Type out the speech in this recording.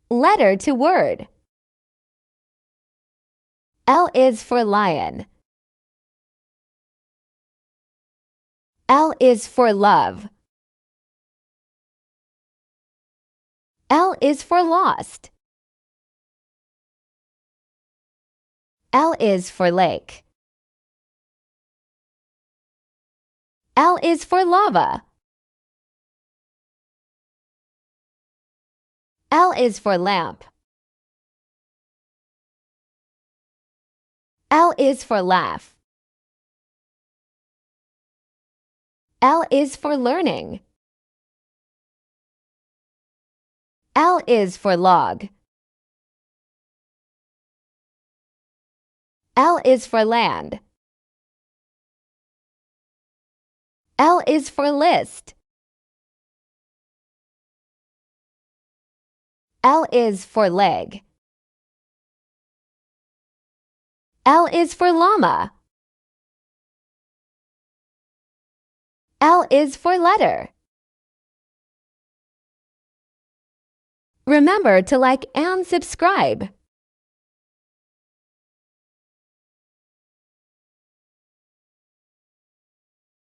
Letter to word. L is for lion. L is for love. L is for lost. L is for lake. L is for lava. L is for lamp. L is for laugh. L is for learning. L is for log. L is for land. L is for list. L is for leg. L is for llama. L is for letter. Remember to like and subscribe.